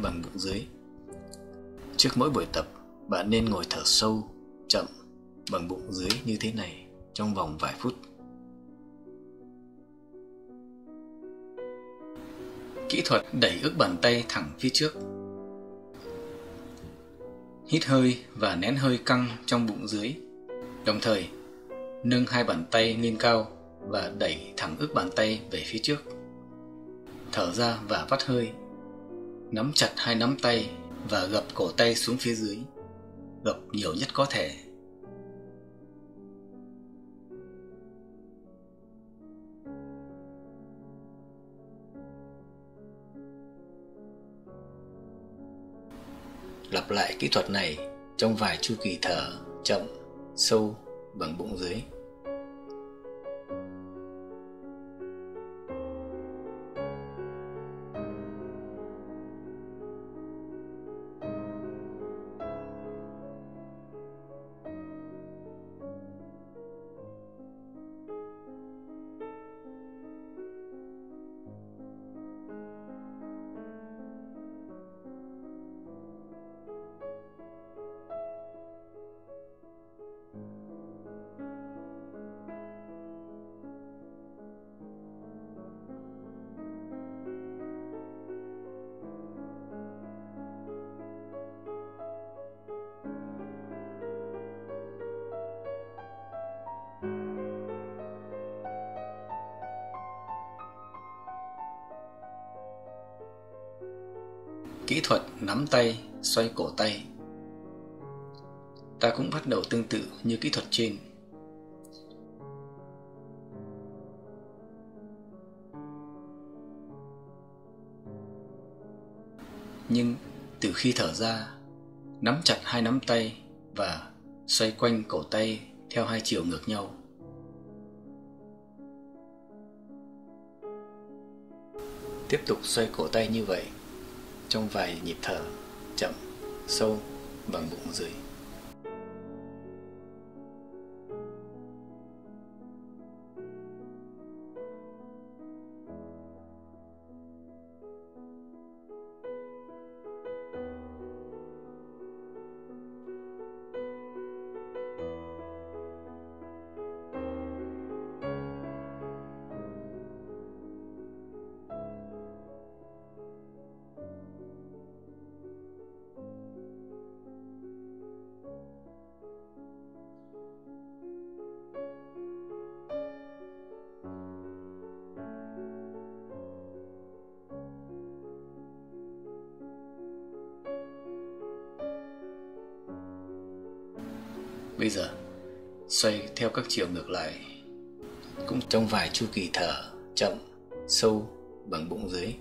bằng bụng dưới. Trước mỗi buổi tập, bạn nên ngồi thở sâu, chậm bằng bụng dưới như thế này trong vòng vài phút. Kỹ thuật đẩy ức bàn tay thẳng phía trước. Hít hơi và nén hơi căng trong bụng dưới, đồng thời nâng hai bàn tay lên cao và đẩy thẳng ức bàn tay về phía trước. Thở ra và vắt hơi. Nắm chặt hai nắm tay và gập cổ tay xuống phía dưới, gập nhiều nhất có thể. Lặp lại kỹ thuật này trong vài chu kỳ thở chậm, sâu bằng bụng dưới. Kỹ thuật nắm tay, xoay cổ tay. Ta cũng bắt đầu tương tự như kỹ thuật trên. Nhưng từ khi thở ra, nắm chặt hai nắm tay và xoay quanh cổ tay theo hai chiều ngược nhau. Tiếp tục xoay cổ tay như vậy trong vài nhịp thở chậm, sâu bằng bụng dưới. Bây giờ, xoay theo các chiều ngược lại, cũng trong vài chu kỳ thở chậm, sâu bằng bụng dưới.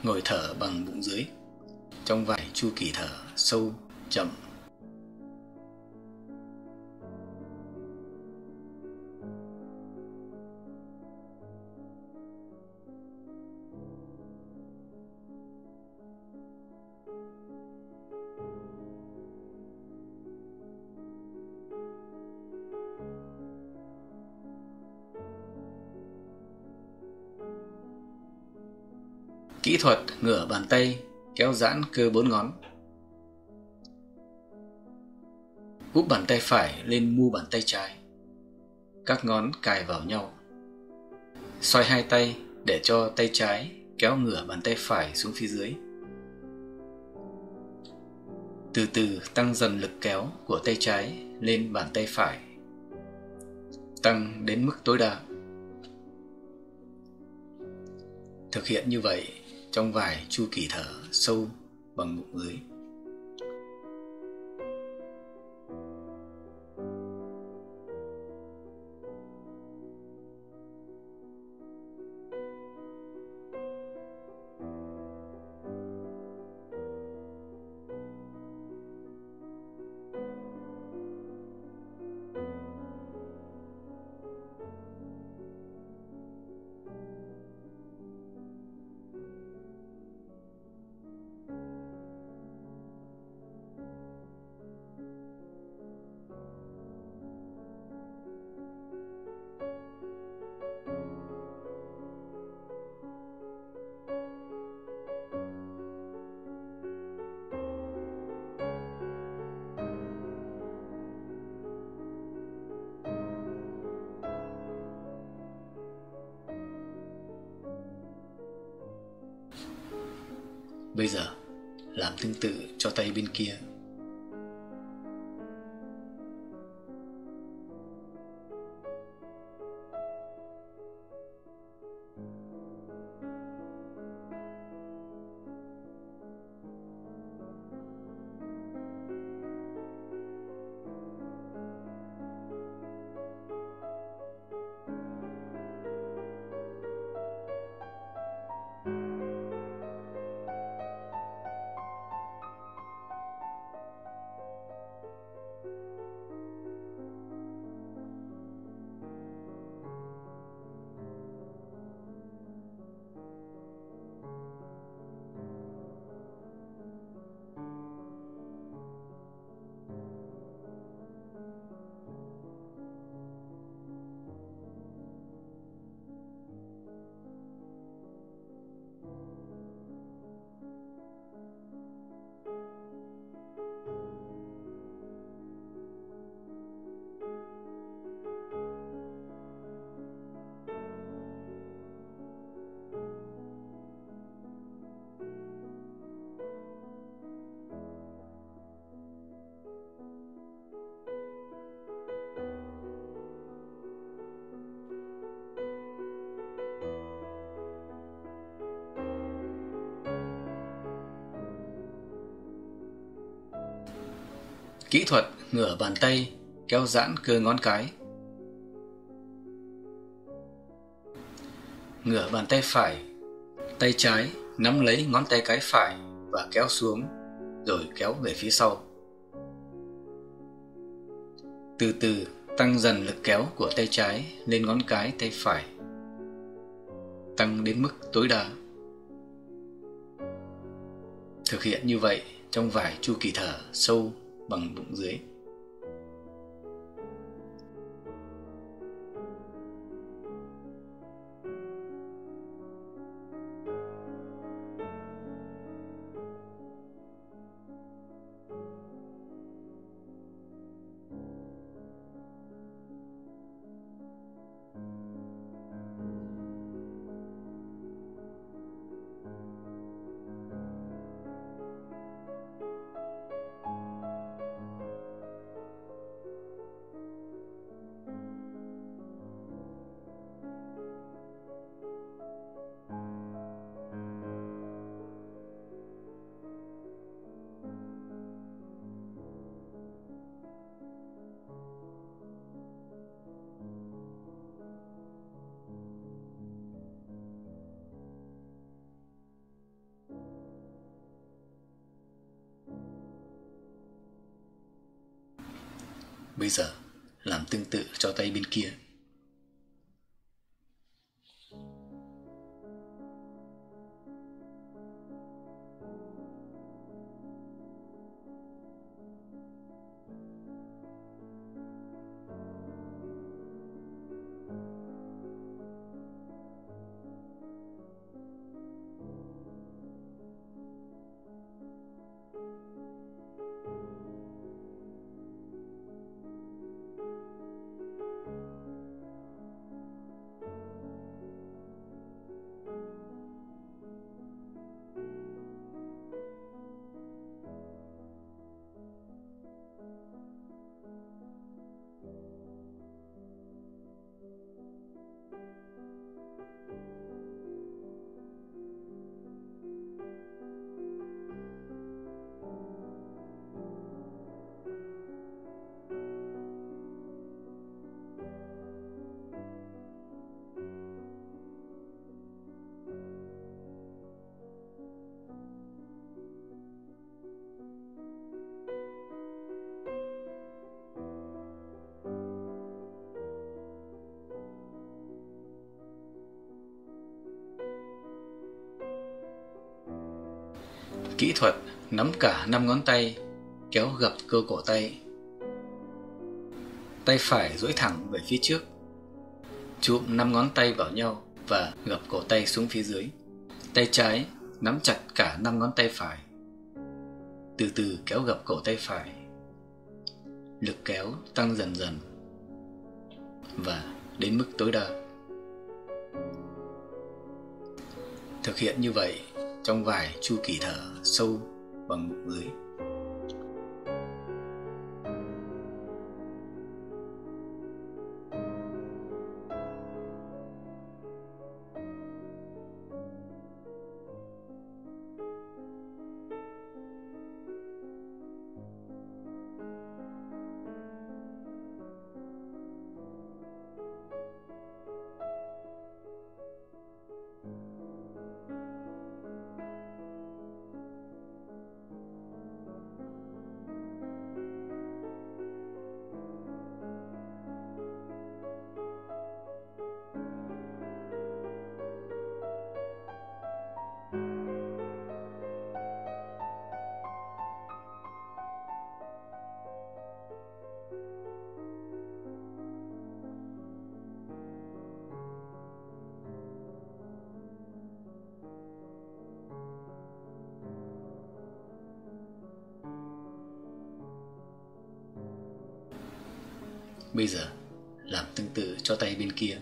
Ngồi thở bằng bụng dưới trong vài chu kỳ thở sâu, chậm. Kỹ thuật ngửa bàn tay kéo giãn cơ 4 ngón. Úp bàn tay phải lên mu bàn tay trái. Các ngón cài vào nhau. Xoay hai tay để cho tay trái kéo ngửa bàn tay phải xuống phía dưới. Từ từ tăng dần lực kéo của tay trái lên bàn tay phải, tăng đến mức tối đa. Thực hiện như vậy trong vài chu kỳ thở sâu bằng bụng dưới. Bây giờ làm tương tự cho tay bên kia. Kỹ thuật ngửa bàn tay kéo giãn cơ ngón cái. Ngửa bàn tay phải, tay trái nắm lấy ngón tay cái phải và kéo xuống, rồi kéo về phía sau. Từ từ tăng dần lực kéo của tay trái lên ngón cái tay phải, tăng đến mức tối đa. Thực hiện như vậy trong vài chu kỳ thở sâu bằng bụng dưới. Bây giờ làm tương tự cho tay bên kia. Kỹ thuật nắm cả 5 ngón tay, kéo gập cơ cổ tay. Tay phải duỗi thẳng về phía trước, chụm 5 ngón tay vào nhau và gập cổ tay xuống phía dưới. Tay trái nắm chặt cả 5 ngón tay phải, từ từ kéo gập cổ tay phải. Lực kéo tăng dần dần và đến mức tối đa. Thực hiện như vậy trong vài chu kỳ thở sâu bằng bụng dưới. Bây giờ làm tương tự cho tay bên kia.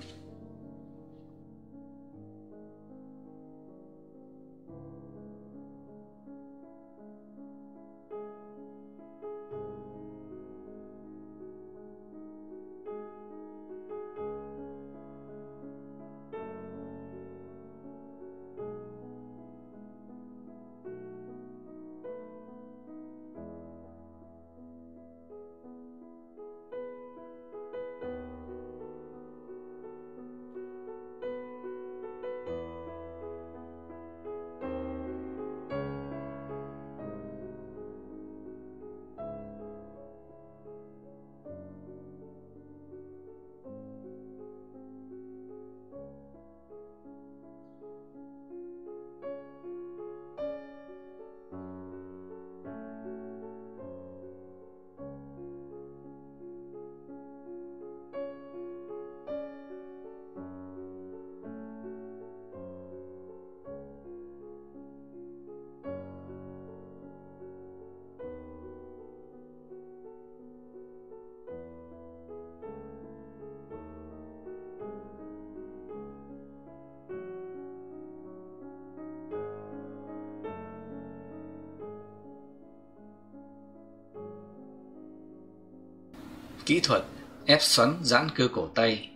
Kỹ thuật ép xoắn giãn cơ cổ tay.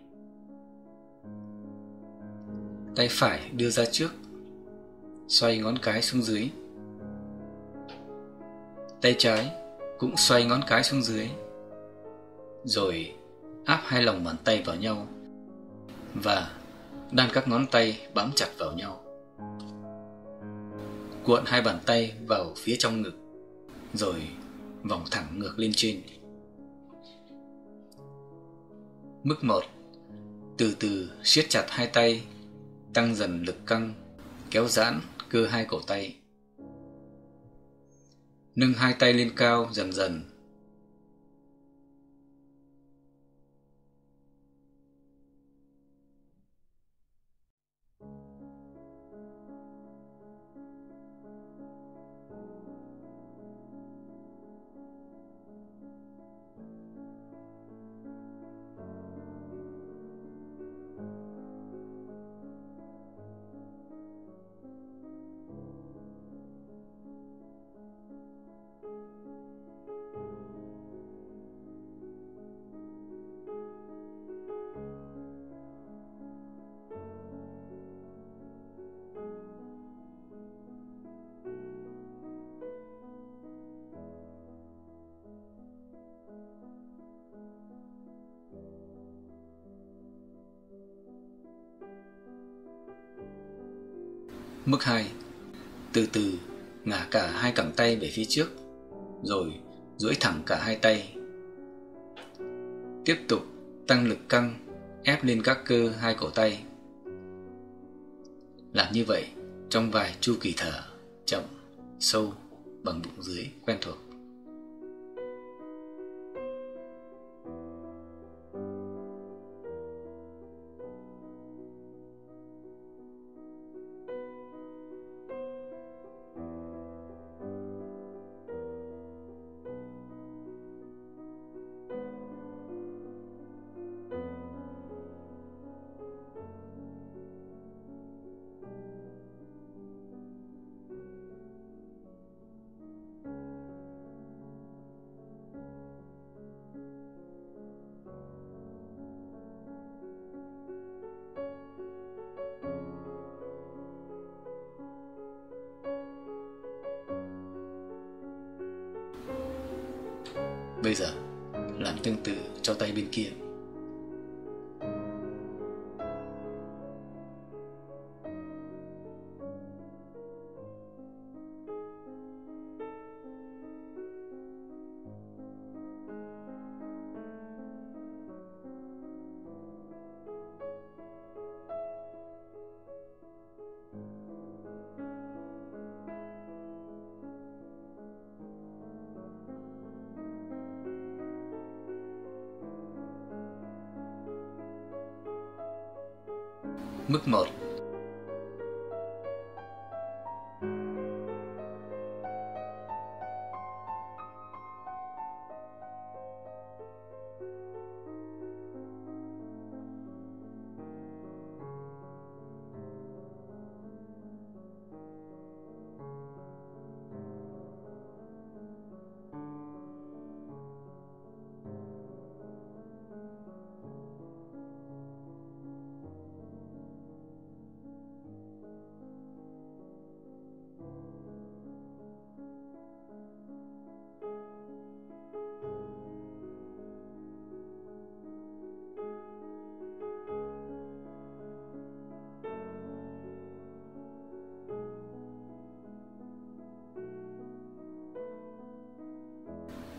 Tay phải đưa ra trước, xoay ngón cái xuống dưới. Tay trái cũng xoay ngón cái xuống dưới, rồi áp hai lòng bàn tay vào nhau và đan các ngón tay bám chặt vào nhau. Cuộn hai bàn tay vào phía trong ngực, rồi vòng thẳng ngược lên trên. Mức 1. Từ từ siết chặt hai tay, tăng dần lực căng, kéo giãn cơ hai cổ tay. Nâng hai tay lên cao dần dần. Mức 2. Từ từ ngả cả hai cẳng tay về phía trước, rồi duỗi thẳng cả hai tay. Tiếp tục tăng lực căng, ép lên các cơ hai cổ tay. Làm như vậy trong vài chu kỳ thở chậm sâu bằng bụng dưới quen thuộc. Bây giờ làm tương tự cho tay bên kia. Mức 1.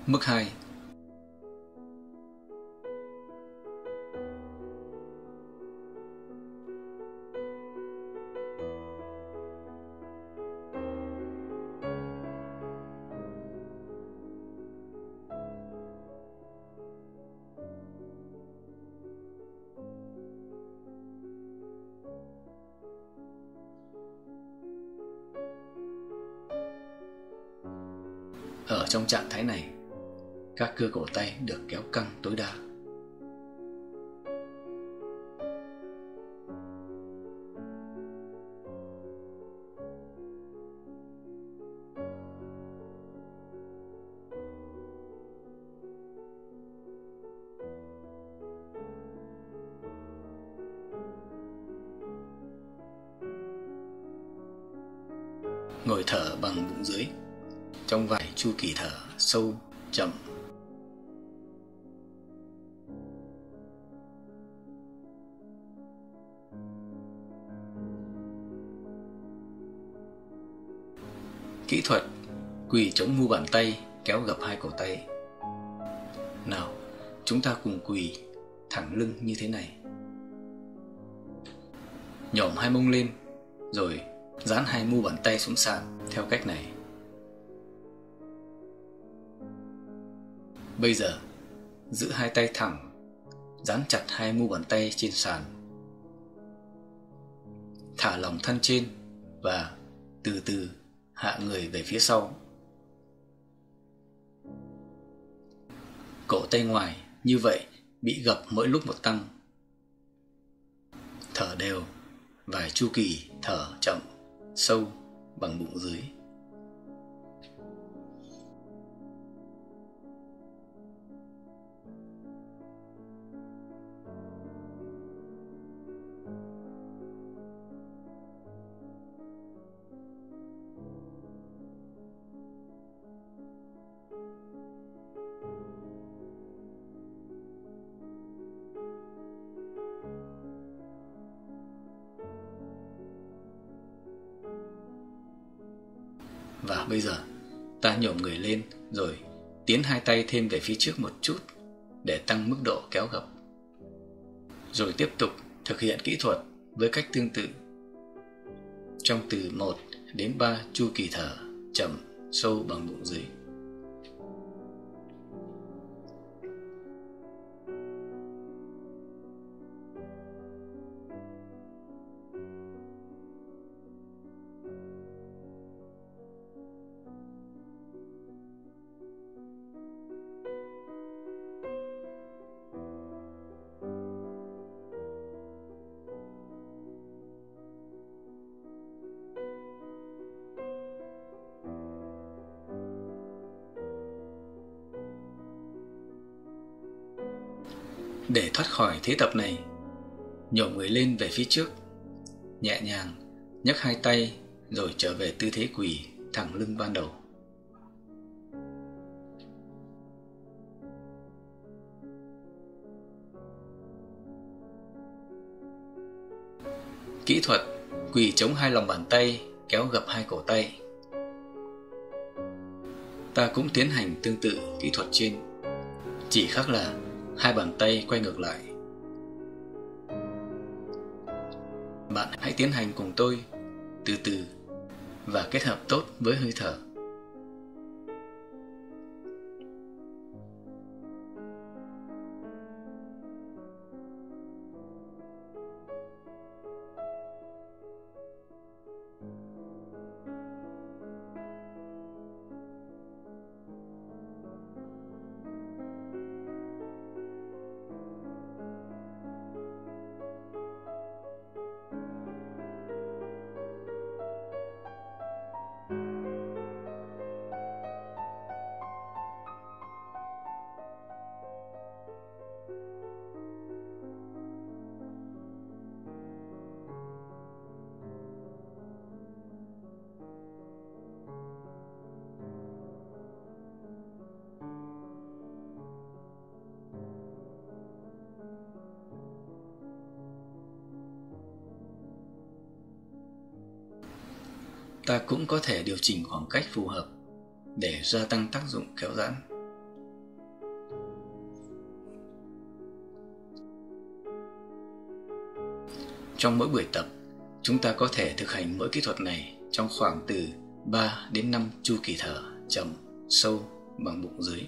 Mức 2. Ở trong trạng thái này, các cơ cổ tay được kéo căng tối đa. Ngồi thở bằng bụng dưới trong vài chu kỳ thở sâu, chậm. Kỹ thuật quỳ chống mu bàn tay, kéo gập hai cổ tay. Nào, chúng ta cùng quỳ thẳng lưng như thế này. Nhổm hai mông lên, rồi dán hai mu bàn tay xuống sàn theo cách này. Bây giờ, giữ hai tay thẳng, dán chặt hai mu bàn tay trên sàn. Thả lỏng thân trên và từ từ hạ người về phía sau. Cổ tay ngoài như vậy bị gập mỗi lúc một tăng. Thở đều vài chu kỳ thở chậm, sâu bằng bụng dưới. Và bây giờ ta nhổm người lên rồi tiến hai tay thêm về phía trước một chút để tăng mức độ kéo gập. Rồi tiếp tục thực hiện kỹ thuật với cách tương tự trong từ 1 đến 3 chu kỳ thở chậm, sâu bằng bụng dưới. Để thoát khỏi thế tập này, nhổm người lên về phía trước, nhẹ nhàng nhấc hai tay rồi trở về tư thế quỳ thẳng lưng ban đầu. Kỹ thuật quỳ chống hai lòng bàn tay, kéo gập hai cổ tay. Ta cũng tiến hành tương tự kỹ thuật trên, chỉ khác là hai bàn tay quay ngược lại. Bạn hãy tiến hành cùng tôi, từ từ và kết hợp tốt với hơi thở. Ta cũng có thể điều chỉnh khoảng cách phù hợp để gia tăng tác dụng kéo giãn. Trong mỗi buổi tập, chúng ta có thể thực hành mỗi kỹ thuật này trong khoảng từ 3 đến 5 chu kỳ thở chậm, sâu bằng bụng dưới.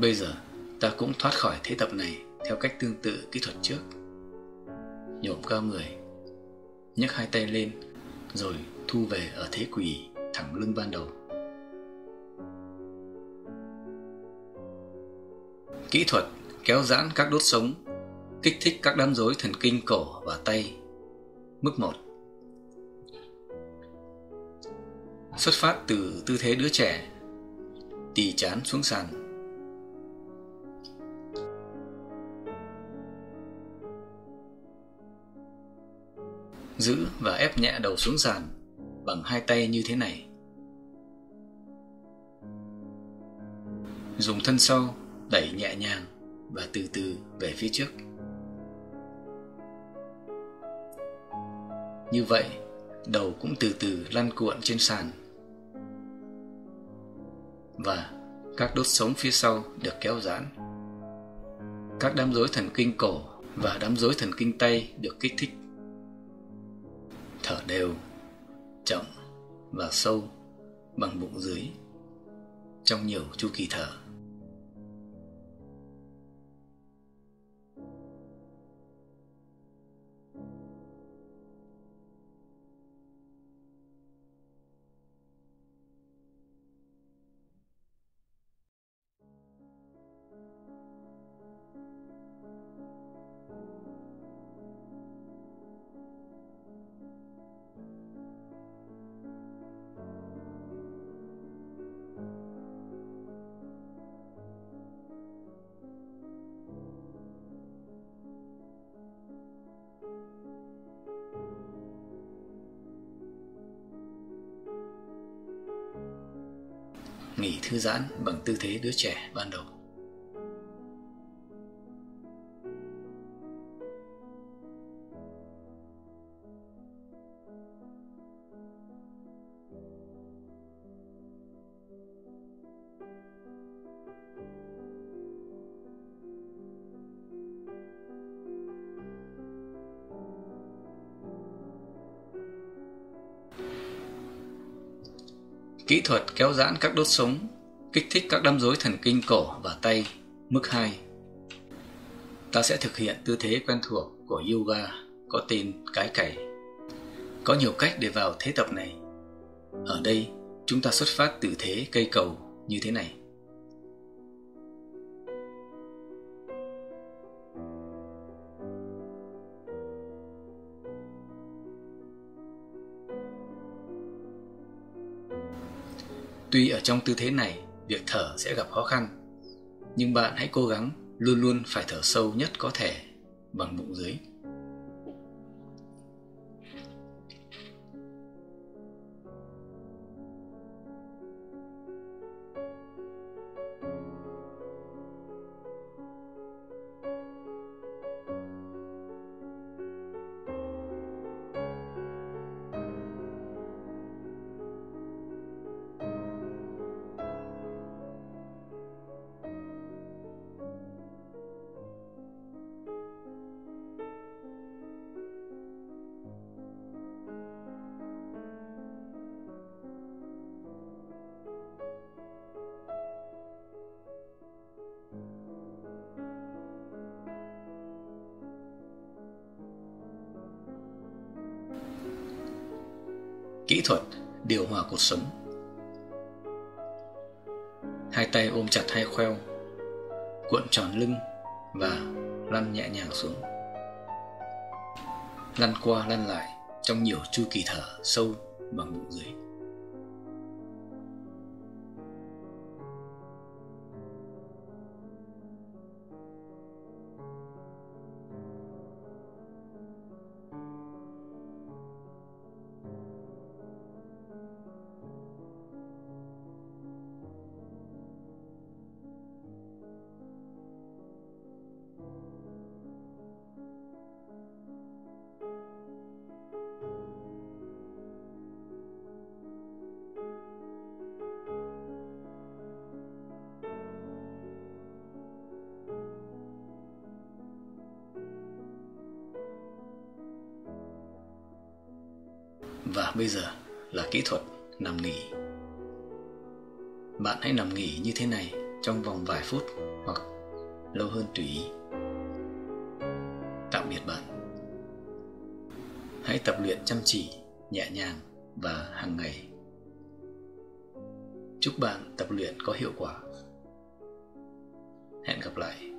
Bây giờ, ta cũng thoát khỏi thế tập này theo cách tương tự kỹ thuật trước. Nhổm cao người, nhấc hai tay lên, rồi thu về ở thế quỳ thẳng lưng ban đầu. Kỹ thuật kéo giãn các đốt sống, kích thích các đám rối thần kinh cổ và tay. Mức 1. Xuất phát từ tư thế đứa trẻ, tì trán xuống sàn. Giữ và ép nhẹ đầu xuống sàn bằng hai tay như thế này. Dùng thân sau đẩy nhẹ nhàng và từ từ về phía trước. Như vậy, đầu cũng từ từ lăn cuộn trên sàn. Và các đốt sống phía sau được kéo giãn. Các đám rối thần kinh cổ và đám rối thần kinh tay được kích thích. Thở đều, chậm và sâu bằng bụng dưới trong nhiều chu kỳ thở. Nghỉ thư giãn bằng tư thế đứa trẻ ban đầu. Kỹ thuật kéo giãn các đốt sống, kích thích các đám rối thần kinh cổ và tay. Mức 2. Ta sẽ thực hiện tư thế quen thuộc của yoga có tên cái cày. Có nhiều cách để vào thế tập này. Ở đây, chúng ta xuất phát từ thế cây cầu như thế này. Tuy ở trong tư thế này, việc thở sẽ gặp khó khăn, nhưng bạn hãy cố gắng luôn luôn phải thở sâu nhất có thể bằng bụng dưới. Kỹ thuật điều hòa cột sống. Hai tay ôm chặt hai khoeo, cuộn tròn lưng và lăn nhẹ nhàng xuống. Lăn qua lăn lại trong nhiều chu kỳ thở sâu bằng bụng dưới. Và bây giờ là kỹ thuật nằm nghỉ. Bạn hãy nằm nghỉ như thế này trong vòng vài phút hoặc lâu hơn tùy ý. Tạm biệt bạn. Hãy tập luyện chăm chỉ, nhẹ nhàng và hàng ngày. Chúc bạn tập luyện có hiệu quả. Hẹn gặp lại.